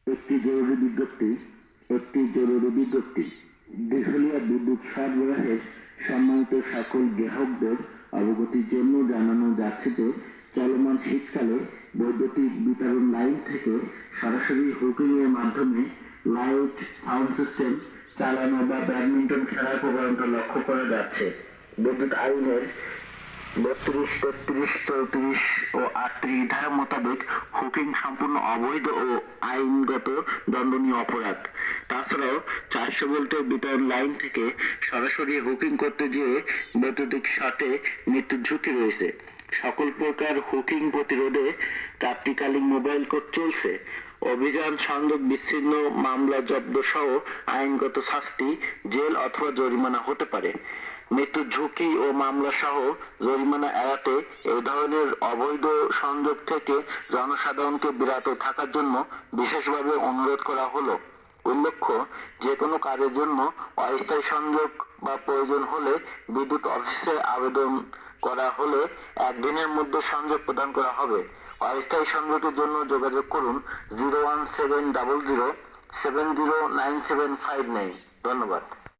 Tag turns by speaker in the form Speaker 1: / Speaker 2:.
Speaker 1: একটি জরুরি বিজ্ঞপ্তি একটি জরুরি বিজ্ঞপ্তি দেশুলিয়া বিদ্যুৎ সরবরাহের সম্মানিত সকল গ্রাহকদের অবগতির জন্য জানানো যাচ্ছে যে চলমান শীতকালে বৈদ্যুতিক বিতরণ লাইন থেকে সরাসরি হুকিং এর মাধ্যমে লাইট সাউন্ড সিস্টেম চালানো বা ব্যাডমিন্টন খেলার প্রবণতা লক্ষ্য করা যাচ্ছে। বিদ্যুৎ আইনের 32, 33, 34 ও 38 ধারা মোতাবেক হুকিং সম্পূর্ণ অবৈধ ও আইনগত দণ্ডনীয় অপরাধ। তাছাড়াও 400 ভোল্টের বিতরণ লাইন থেকে সরাসরি হুকিং করতে যেয়ে বৈদ্যুতিক শর্টে মৃত্যুর ঝুঁকি রয়েছে। সকল প্রকার হুকিং প্রতিরোধে রাত্রিকালীন মোবাইল কোর্ট চলছে। অভিযান সংযোগ বিচ্ছিন্ন মামলা জব্দ সহ আইনগত শাস্তি জেল অথবা জরিমানা হতে পারে। মৃত্যুর ঝুঁকি ও মামলা সহ জরিমানা এড়াতে এই ধরনের অবৈধ সংযোগ থেকে জনসাধারণকে বিরত থাকার জন্য বিশেষভাবে অনুরোধ করা হলো। উল্লেখ্য, যে কোনো কাজের জন্য অস্থায়ী সংযোগ বা প্রয়োজন হলে বিদ্যুৎ অফিসে আবেদন করা হলে 1 দিনের মধ্যে সংযোগ প্রদান করা হবে। অস্থায়ী সংযোগের জন্য যোগাযোগ করুন 01700 709759। ধন্যবাদ।